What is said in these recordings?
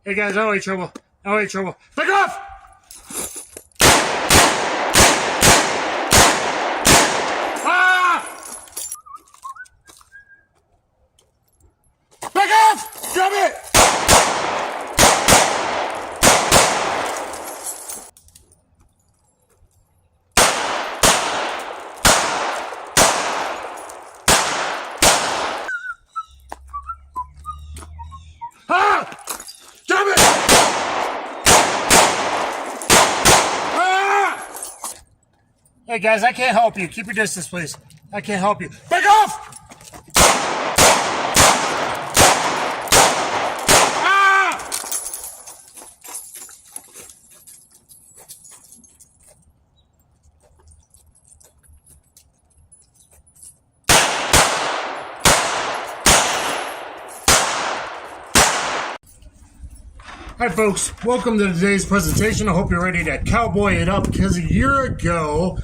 Hey guys, I don't hate trouble. I don't hate trouble. Back off! Ah! Back off! Drop it! Ah! Damn it! Ah! Hey guys, I can't help you. Keep your distance, please. I can't help you. Back off! Ah! Hi folks, welcome to today's presentation. I hope you're ready to cowboy it up because a year ago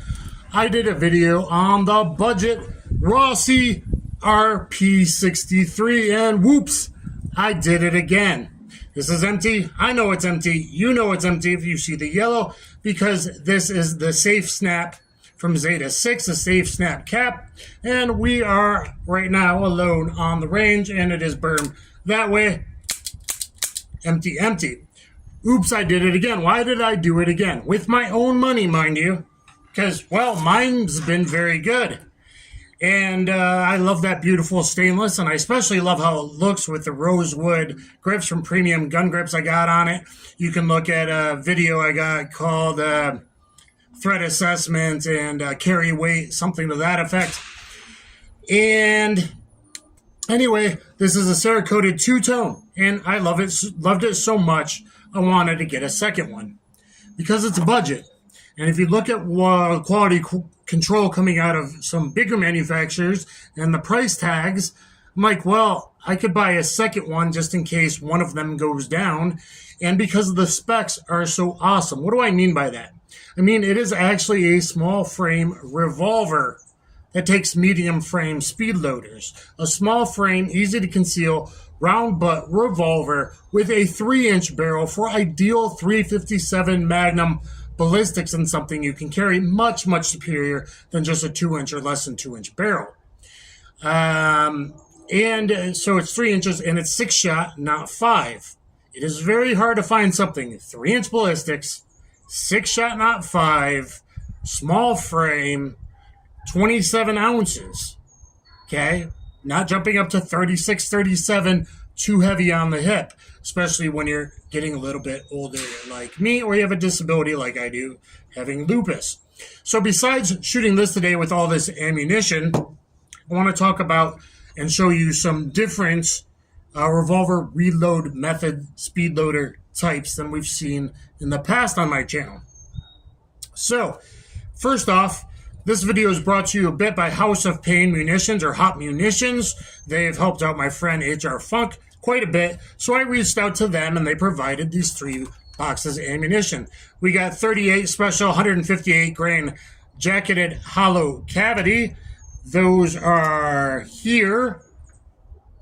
I did a video on the budget Rossi RP63 and whoops, I did it again. This is empty. I know it's empty. You know it's empty if you see the yellow because this is the safe snap from Zeta 6, a safe snap cap, and we are right now alone on the range and it is burned that way. Empty, empty. Oops, I did it again. Why did I do it again? With my own money, mind you. Because, well, mine's been very good. And I love that beautiful stainless, and I especially love how it looks with the rosewood grips from Premium Gun Grips I got on it. You can look at a video I got called Threat Assessment and Carry Weight, something to that effect. And anyway, this is a Cerakoted two-tone, and I loved it so much, I wanted to get a second one because it's a budget. And if you look at quality control coming out of some bigger manufacturers and the price tags, I'm like, well, I could buy a second one just in case one of them goes down. And because the specs are so awesome. What do I mean by that? I mean, it is actually a small frame revolver that takes medium frame speed loaders. A small frame, easy to conceal, round butt revolver with a 3-inch barrel for ideal 357 Magnum ballistics and something you can carry much, much superior than just a 2-inch or less than 2-inch barrel. And so it's 3 inches and it's 6-shot, not 5. It is very hard to find something 3-inch ballistics, 6-shot, not 5, small frame, 27 ounces, okay? Not jumping up to 36, 37, too heavy on the hip, especially when you're getting a little bit older like me, or you have a disability like I do, having lupus. So besides shooting this today with all this ammunition, I want to talk about and show you some different revolver reload method speed loader types than we've seen in the past on my channel. So, first off, this video is brought to you a bit by House of Pain Munitions, or Hot Munitions. They've helped out my friend HR Funk quite a bit, so I reached out to them and they provided these 3 boxes of ammunition. We got 38 special 158 grain jacketed hollow cavity. Those are here,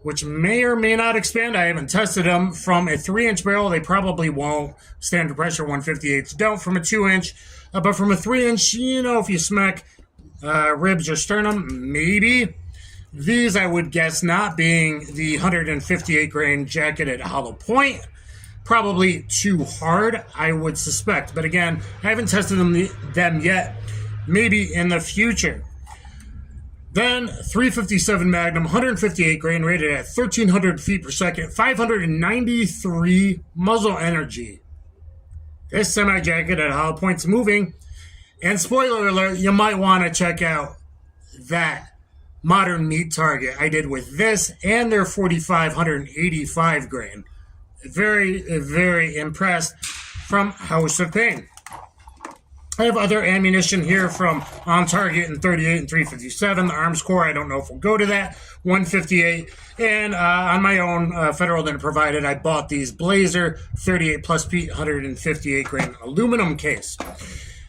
which may or may not expand. I haven't tested them. From a 3-inch barrel, they probably won't. Standard pressure 158s don't. From a 2-inch, but from a 3-inch, you know, if you smack ribs or sternum, maybe. These, I would guess, not being the 158 grain jacketed hollow point. Probably too hard, I would suspect. But again, I haven't tested them yet. Maybe in the future. Then 357 Magnum, 158 grain, rated at 1,300 feet per second, 593 muzzle energy. This semi-jacketed hollow point's moving. And spoiler alert, you might want to check out that modern meat target I did with this and their 4,585 grain. Very, very impressed from House of Pain. I have other ammunition here from On Target and 38 and 357. The Arms Corps, I don't know if we'll go to that. 158. And on my own, Federal didn't provide it. I bought these Blazer 38 plus feet, 158 grain aluminum case.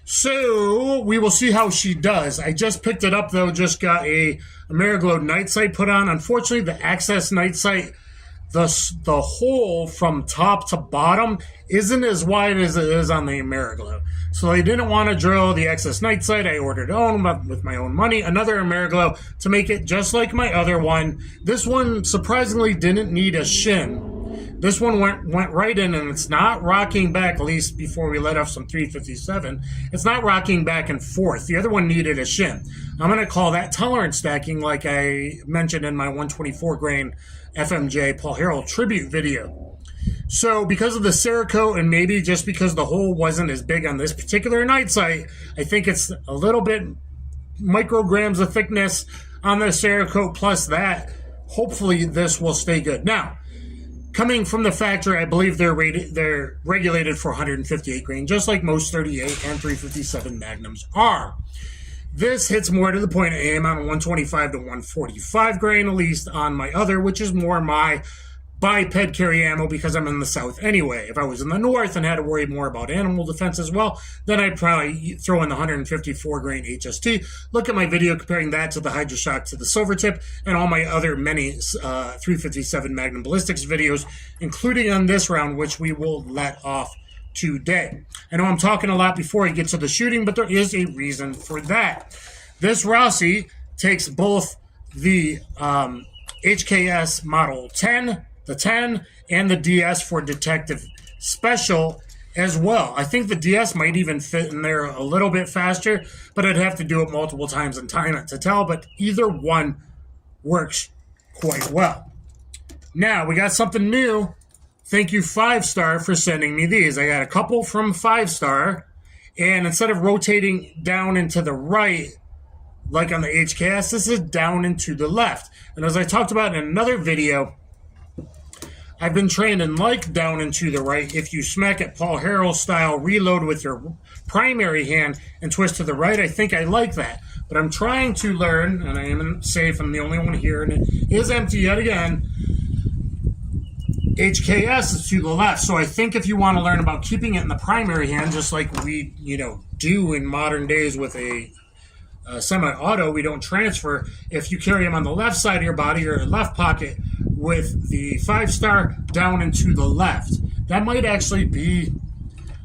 So we will see how she does. I just picked it up though, just got a Ameriglow night sight put on. Unfortunately, the Access night sight the hole from top to bottom isn't as wide as it is on the AmeriGlow. So I didn't want to drill the excess night sight. I ordered with my own money another AmeriGlow to make it just like my other one. This one surprisingly didn't need a shim. This one went right in, and it's not rocking back, at least before we let off some 357. It's not rocking back and forth. The other one needed a shim. I'm going to call that tolerance stacking, like I mentioned in my 124 grain FMJ Paul Harrell tribute video. So because of the Cerakote, and maybe just because the hole wasn't as big on this particular night sight, I think it's a little bit micrograms of thickness on the Cerakote plus that. Hopefully this will stay good. Now, coming from the factory, I believe they're regulated for 158 grain, just like most 38 and 357 Magnums are. This hits more to the point of aim on 125 to 145 grain, at least on my other, which is more my biped carry ammo because I'm in the South anyway. If I was in the North and had to worry more about animal defense as well, then I'd probably throw in the 154 grain HST. Look at my video comparing that to the HydroShock to the Silvertip and all my other many 357 Magnum Ballistics videos, including on this round, which we will let off today. I know I'm talking a lot before I get to the shooting, but there is a reason for that. This Rossi takes both the HKS Model 10, the 10, and the DS for Detective Special as well. I think the DS might even fit in there a little bit faster, but I'd have to do it multiple times and time it to tell, but either one works quite well. Now, we got something new. Thank you, 5-Star, for sending me these. I got a couple from 5-Star, and instead of rotating down and to the right, like on the HKS, this is down and to the left. And as I talked about in another video, I've been trained in like down and to the right. If you smack it Paul Harrell style, reload with your primary hand and twist to the right, I think I like that. But I'm trying to learn, and I am safe, I'm the only one here, and it is empty yet again. HKS is to the left, so I think if you want to learn about keeping it in the primary hand, just like we, do in modern days with a semi-auto, we don't transfer. If you carry them on the left side of your body or left pocket with the 5-Star down and to the left, that might actually be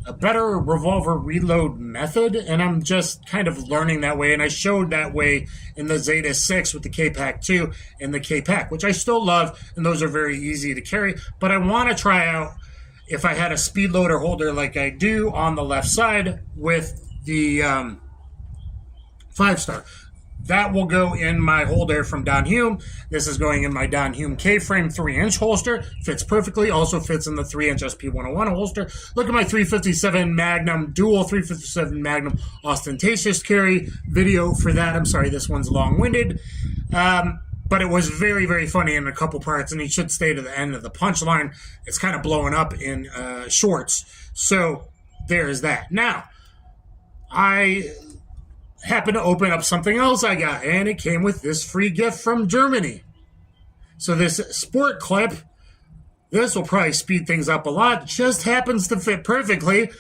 a better revolver reload method, and I'm just kind of learning that way, and I showed that way in the Zeta 6 with the K-Pack 2 and the K-Pack, which I still love, and those are very easy to carry, but I want to try out if I had a speed loader holder like I do on the left side with the 5-Star. That will go in my holder from Don Hume. This is going in my Don Hume K-frame 3-inch holster. Fits perfectly. Also fits in the 3-inch SP101 holster. Look at my 357 Magnum, dual 357 Magnum ostentatious carry video for that. I'm sorry, this one's long-winded. But it was very, very funny in a couple parts, and he should stay to the end of the punchline. It's kind of blowing up in shorts. So there's that. Now, I happened to open up something else I got, and it came with this free gift from Germany. So this sport clip, this will probably speed things up a lot, just happens to fit perfectly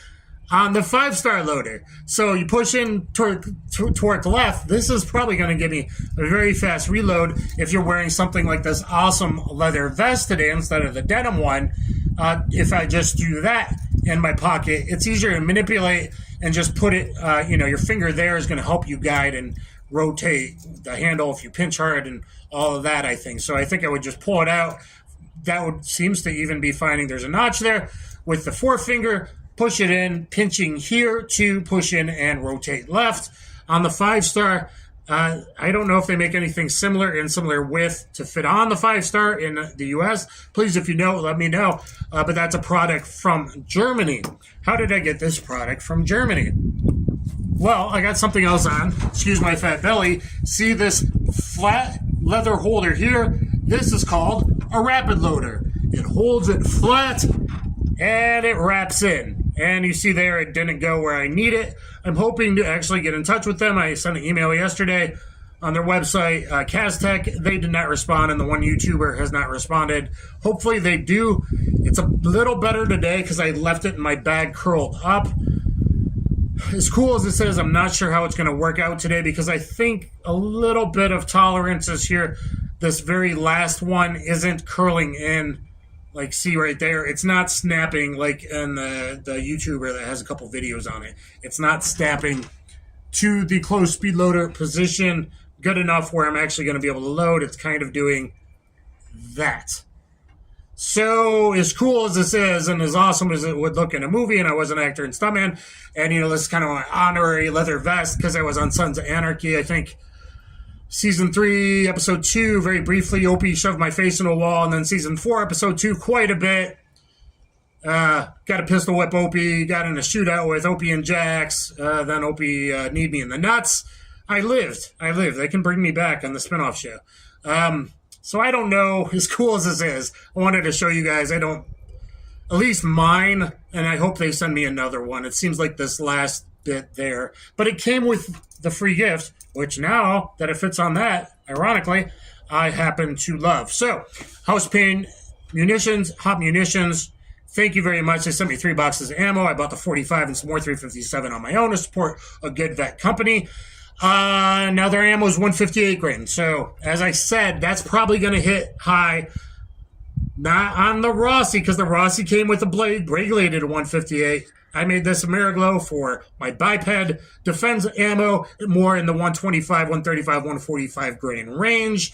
on the 5-Star loader. So you push in toward left, this is probably going to give me a very fast reload if you're wearing something like this awesome leather vest today instead of the denim one. If I just do that in my pocket, it's easier to manipulate and just put it, your finger there is going to help you guide and rotate the handle if you pinch hard and all of that, I think. So I think I would just pull it out. That seems to even be finding there's a notch there. With the forefinger, push it in, pinching here to push in and rotate left. On the 5-Star, I don't know if they make anything similar in similar width to fit on the 5-Star in the U.S. Please, if you know, let me know. But that's a product from Germany. How did I get this product from Germany? Well, I got something else on. Excuse my fat belly. See this flat leather holder here? This is called a rapid loader. It holds it flat and it wraps in. And you see there, it didn't go where I need it. I'm hoping to actually get in touch with them. I sent an email yesterday on their website, Kaztech. They did not respond, and the one YouTuber has not responded. Hopefully they do. It's a little better today because I left it in my bag curled up. As cool as it says, I'm not sure how it's going to work out today because I think a little bit of tolerance is here. This very last one isn't curling in like, see right there, it's not snapping like in the YouTuber that has a couple videos on it. It's not snapping to the close speed loader position good enough where I'm actually going to be able to load. It's kind of doing that. So, as cool as this is, and as awesome as it would look in a movie, and I was an actor and stuntman, and, you know, this is kind of my honorary leather vest, because I was on Sons of Anarchy, I think, Season 3, Episode 2, very briefly, Opie shoved my face in a wall, and then Season 4, Episode 2, quite a bit. Got a pistol whip Opie, got in a shootout with Opie and Jax, then Opie kneed me in the nuts. I lived. They can bring me back on the spinoff show. So I don't know, as cool as this is, I wanted to show you guys, at least mine, and I hope they send me another one. It seems like this last bit there. But it came with the free gift, which now that it fits on that, ironically, I happen to love. So, House Pain Munitions, Hot Munitions, thank you very much. They sent me 3 boxes of ammo. I bought the 45 and some more 357 on my own to support a good vet company. Now their ammo is 158 grain. So, as I said, that's probably going to hit high. Not on the Rossi, because the Rossi came with a blade regulated at 158. I made this Ameriglow for my biped defense ammo, more in the 125, 135, 145 grain range.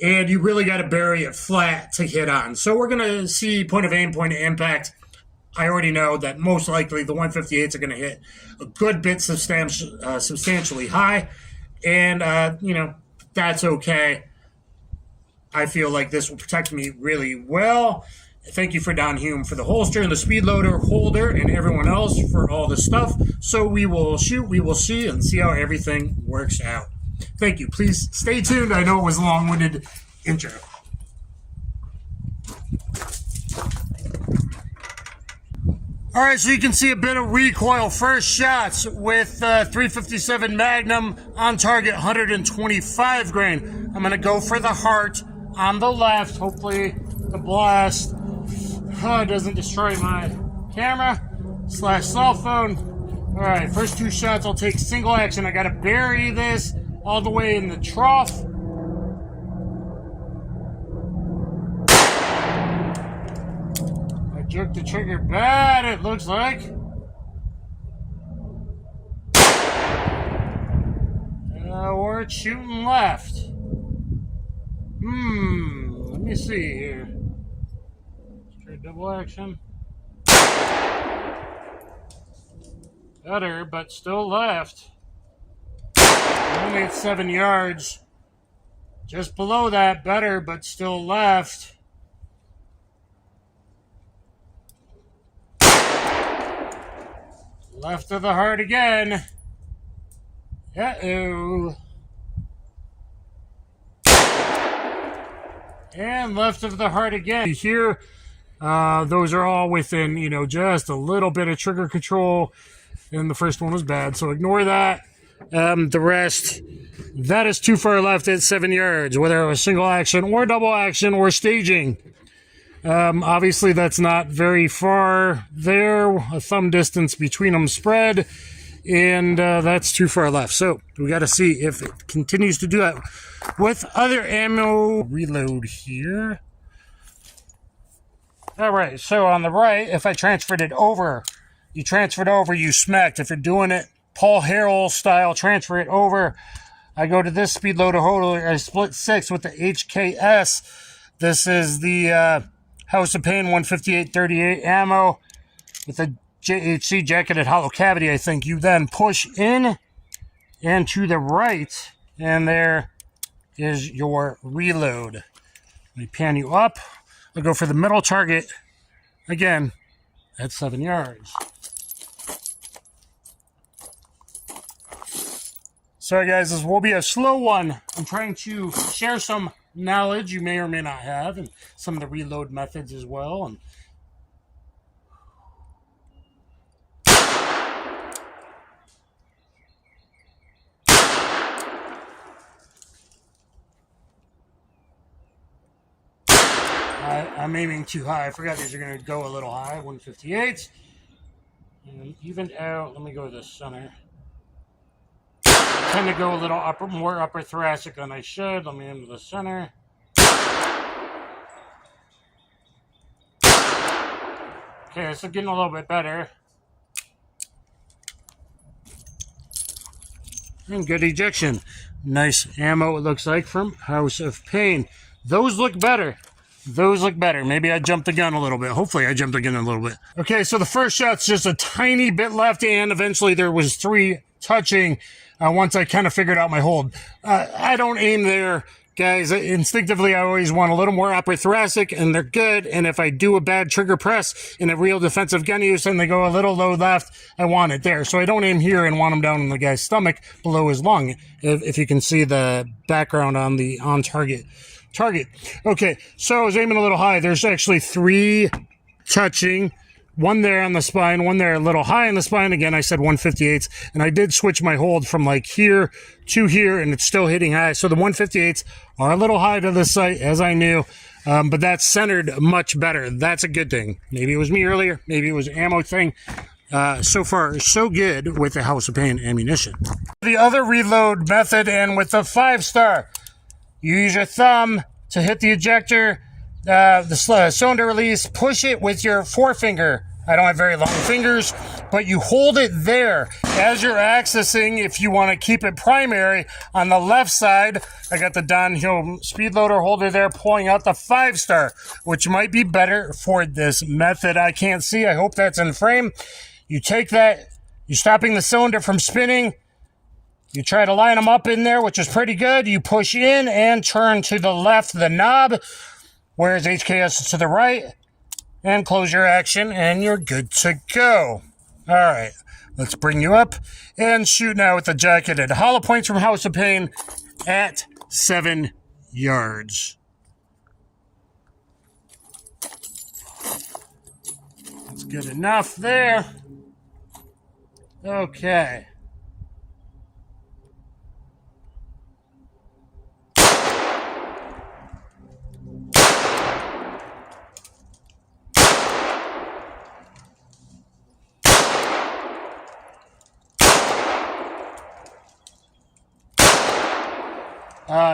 And you really got to bury it flat to hit on. So we're going to see point of aim, point of impact. I already know that most likely the 158s are going to hit a good bit substantially high. And, you know, that's okay. I feel like this will protect me really well. Thank you for Don Hume for the holster and the speed loader holder and everyone else for all the stuff. So we will shoot, we will see, and see how everything works out. Thank you. Please stay tuned. I know it was a long-winded intro. All right, so you can see a bit of recoil first shots with 357 Magnum on target, 125 grain. I'm going to go for the heart on the left. Hopefully the blast doesn't destroy my camera / cell phone. All right, first 2 shots, I'll take single action. I got to bury this all the way in the trough. Jerk the trigger bad, it looks like. Or it's shooting left. Let me see here. Straight double action. Better, but still left. Only at 7 yards. Just below that, better, but still left. Left of the heart again. Uh-oh. And left of the heart again. Here, those are all within, you know, just a little bit of trigger control. And the first one was bad, so ignore that. The rest, that is too far left at 7 yards, whether it was single action or double action or staging. Obviously, that's not very far there. A thumb distance between them spread, and that's too far left. So we got to see if it continues to do that with other ammo. Reload here. All right, so on the right, if I transferred it over, you transferred over, you smacked. If you're doing it Paul Harrell style, transfer it over. I go to this speed loader holder. I split 6 with the HKS. This is the House of Pain 158-38 ammo with a JHC jacketed hollow cavity, I think. You then push in and to the right, and there is your reload. Let me pan you up. I'll go for the middle target again at 7 yards. Sorry guys, this will be a slow one. I'm trying to share some knowledge you may or may not have, and some of the reload methods as well. And I'm aiming too high. I forgot these are going to go a little high. 158. And evened out. Let me go to the center. I tend to go a little more upper thoracic than I should. Let me aim to the center. Okay, so getting a little bit better. And good ejection. Nice ammo, it looks like, from House of Pain. Those look better. Those look better. Maybe I jumped the gun a little bit. Hopefully I jumped the gun a little bit. Okay, so the first shot's just a tiny bit left, and eventually there was 3 touching once I kind of figured out my hold. I don't aim there, guys. Instinctively, I always want a little more upper thoracic, and they're good. And if I do a bad trigger press in a real defensive gun use and they go a little low left, I want it there. So I don't aim here and want them down in the guy's stomach below his lung, if you can see the background on the on-target target. Okay, so I was aiming a little high. There's actually 3 touching. 1 there on the spine, 1 there a little high on the spine. Again, I said 158s, and I did switch my hold from like here to here, and it's still hitting high. So the 158s are a little high to the sight, as I knew, but that's centered much better. That's a good thing. Maybe it was me earlier. Maybe it was an ammo thing. So far, so good with the House of Pain ammunition. The other reload method, and with the 5-star, you use your thumb to hit the ejector, the cylinder release, push it with your forefinger. I don't have very long fingers, but you hold it there as you're accessing. If you want to keep it primary on the left side, I got the downhill speed loader holder there pulling out the 5-star, which might be better for this method. I can't see. I hope that's in frame. You take that, you're stopping the cylinder from spinning. You try to line them up in there, which is pretty good. You push in and turn to the left, the knob, whereas HKS is to the right, and close your action, and you're good to go. All right, let's bring you up and shoot now with the jacketed hollow points from House of Pain at 7 yards. That's good enough there. Okay.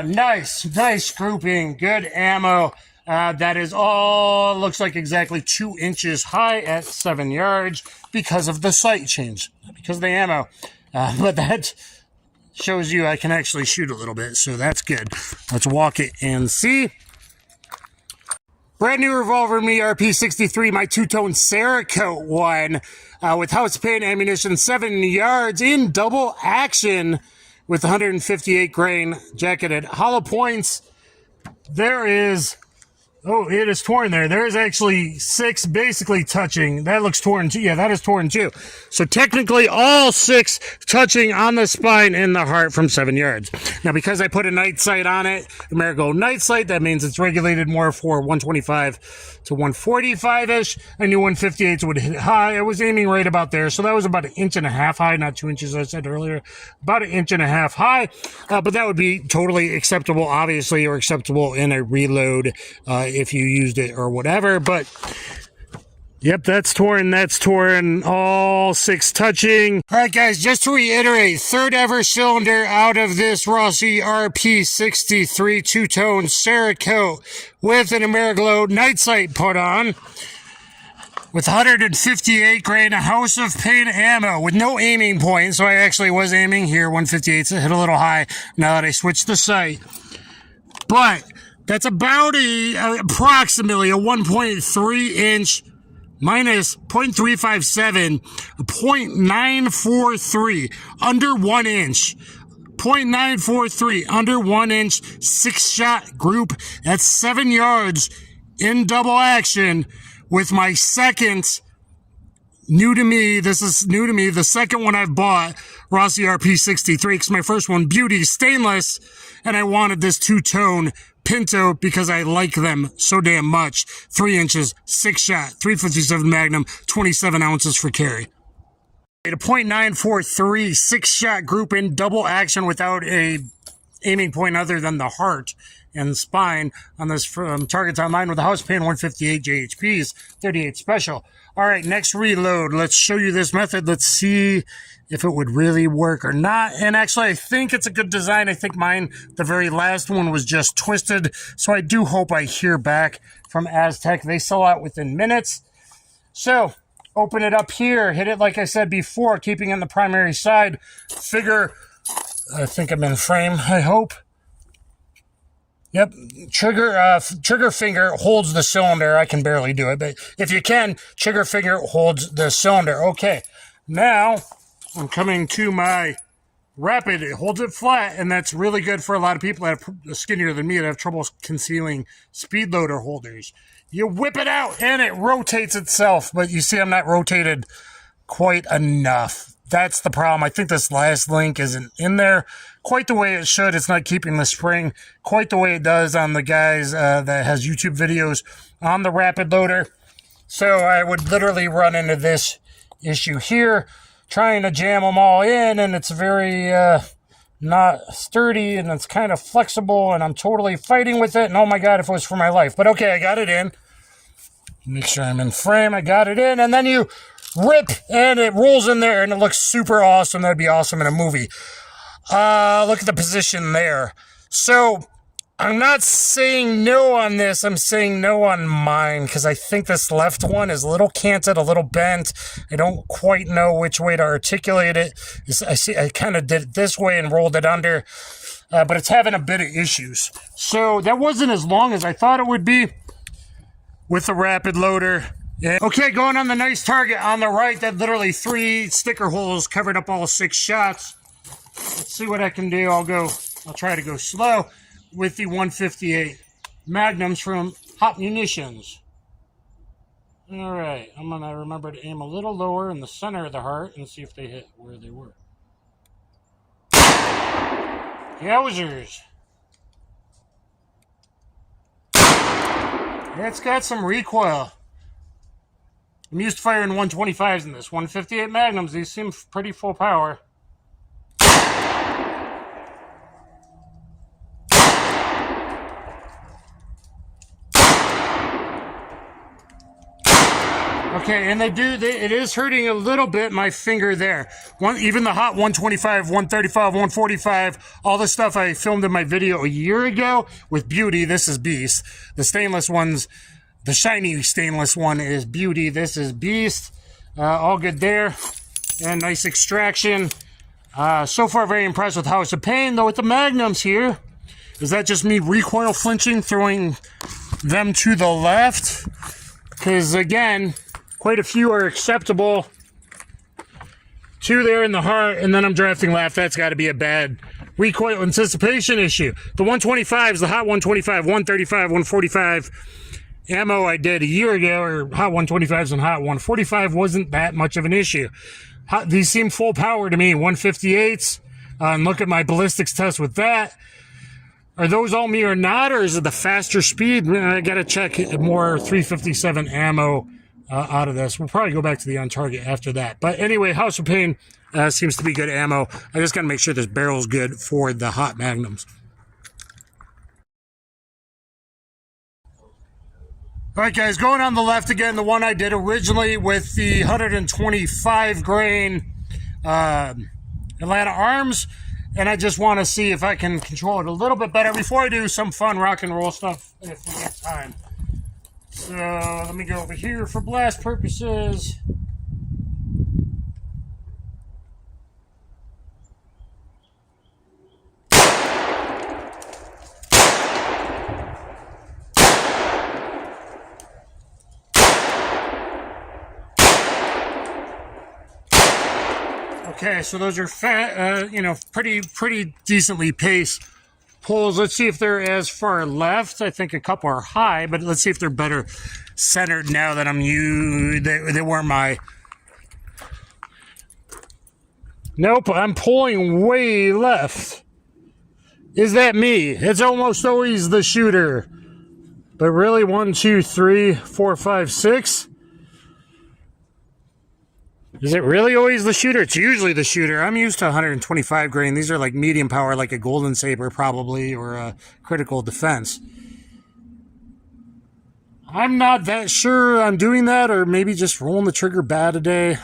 Nice grouping, good ammo. That is all, looks like exactly 2 inches high at 7 yards because of the sight change, not because of the ammo. But that shows you I can actually shoot a little bit, so that's good. Let's walk it and see. Brand new Revolver me RP63, my 2-tone Cerakote one, with House of Pain ammunition, 7 yards in double action with 158 grain jacketed hollow points. There is, oh, it is torn there. There is actually 6 basically touching. That looks torn too. Yeah, that is torn too. So technically all 6 touching on the spine and the heart from 7 yards. Now, because I put a night sight on it, Amerigo night sight, that means it's regulated more for 125 to 145-ish. I knew 158s would hit high. I was aiming right about there. So that was about 1.5 inches high, not 2 inches, as I said earlier. About 1.5 inches high. But that would be totally acceptable, obviously, or acceptable in a reload if you used it or whatever. But yep, that's torn, all 6 touching. All right, guys, just to reiterate, 3rd ever cylinder out of this Rossi RP63 2-tone Cerakote with an Ameriglow night sight put on with 158 grain House of Pain ammo with no aiming point. So I actually was aiming here, 158, so hit a little high now that I switched the sight. But that's about approximately a 1.3 inch minus 0.357, 0.943, under 1 inch. 0.943, under 1 inch, 6-shot group. That's 7 yards in double action with my second, new to me, this is new to me, the second one I've bought, Rossi RP63, because my first one, Beauty, stainless, and I wanted this 2-tone Pinto because I like them so damn much. 3 inches, 6-shot, 357 Magnum, 27 ounces for carry. A 0.943 6-shot group in double action without a aiming point other than the heart and spine on this from Targets Online with the House of Pain 158 JHPs, 38 special. All right, next reload. Let's show you this method. Let's see if it would really work or not. And actually, I think it's a good design. I think mine, the very last one, was just twisted. So I do hope I hear back from Aztec. They sell out within minutes. So, open it up here, hit it like I said before, keeping in the primary side. Figure, I think I'm in frame, I hope. Yep, trigger finger holds the cylinder. I can barely do it, but if you can, trigger finger holds the cylinder. Okay, now I'm coming to my rapid. It holds it flat, and that's really good for a lot of people that are skinnier than me that have trouble concealing speed loader holders. You whip it out, and it rotates itself, but you see I'm not rotated quite enough. That's the problem. I think this last link isn't in there quite the way it should. It's not keeping the spring quite the way it does on the guys that has YouTube videos on the rapid loader. So I would literally run into this issue here, trying to jam them all in, and it's very not sturdy, and it's kind of flexible, and I'm totally fighting with it, and oh my god, if it was for my life. But okay, I got it in. Make sure I'm in frame. I got it in, and then you rip, and it rolls in there, and it looks super awesome. That'd be awesome in a movie. Look at the position there. So, I'm not saying no on this. I'm saying no on mine, because I think this left one is a little canted, a little bent. I don't quite know which way to articulate it. I kind of did it this way and rolled it under, but it's having a bit of issues. So, that wasn't as long as I thought it would be with the rapid loader. Yeah. Okay, going on the nice target on the right, that literally 3 sticker holes covered up all 6 shots. Let's see what I can do. I'll try to go slow with the 158 Magnums from Hot Munitions. All right, I'm going to remember to aim a little lower in the center of the heart and see if they hit where they were. Yowzers. It's got some recoil. I'm used to firing 125s in this. 158 Magnums, these seem pretty full power. Okay, and it is hurting a little bit, my finger there. Even the hot 125, 135, 145, all the stuff I filmed in my video a year ago with Beauty, this is Beast. The stainless ones, the shiny stainless one is Beauty, this is Beast. All good there. And nice extraction. So far, very impressed with House of Pain, though with the Magnums here. Is that just me recoil flinching, throwing them to the left? Because, again, quite a few are acceptable. 2 there in the heart, and then I'm drafting left. That's got to be a bad recoil anticipation issue. The 125s, the hot 125, 135, 145 ammo I did a year ago, or hot 125s and hot 145 wasn't that much of an issue. These seem full power to me. 158s, and look at my ballistics test with that. Are those all me or not, or is it the faster speed? I got to check more 357 ammo out of this. We'll probably go back to the on target after that. But anyway, House of Pain seems to be good ammo. I just got to make sure this barrel's good for the hot Magnums. All right, guys, going on the left again, the one I did originally with the 125 grain Atlanta Arms, and I just want to see if I can control it a little bit better before I do some fun rock and roll stuff if we get time. So let me go over here for blast purposes. Okay, so those are pretty decently paced pulls. Let's see if they're as far left. I think a couple are high, but let's see if they're better centered now that I'm they weren't my. Nope, I'm pulling way left. Is that me? It's almost always the shooter. But really, 1, 2, 3, 4, 5, 6. Is it really always the shooter? It's usually the shooter. I'm used to 125 grain. These are like medium power, like a Golden Saber probably, or a Critical Defense. I'm not that sure I'm doing that, or maybe just rolling the trigger bad today.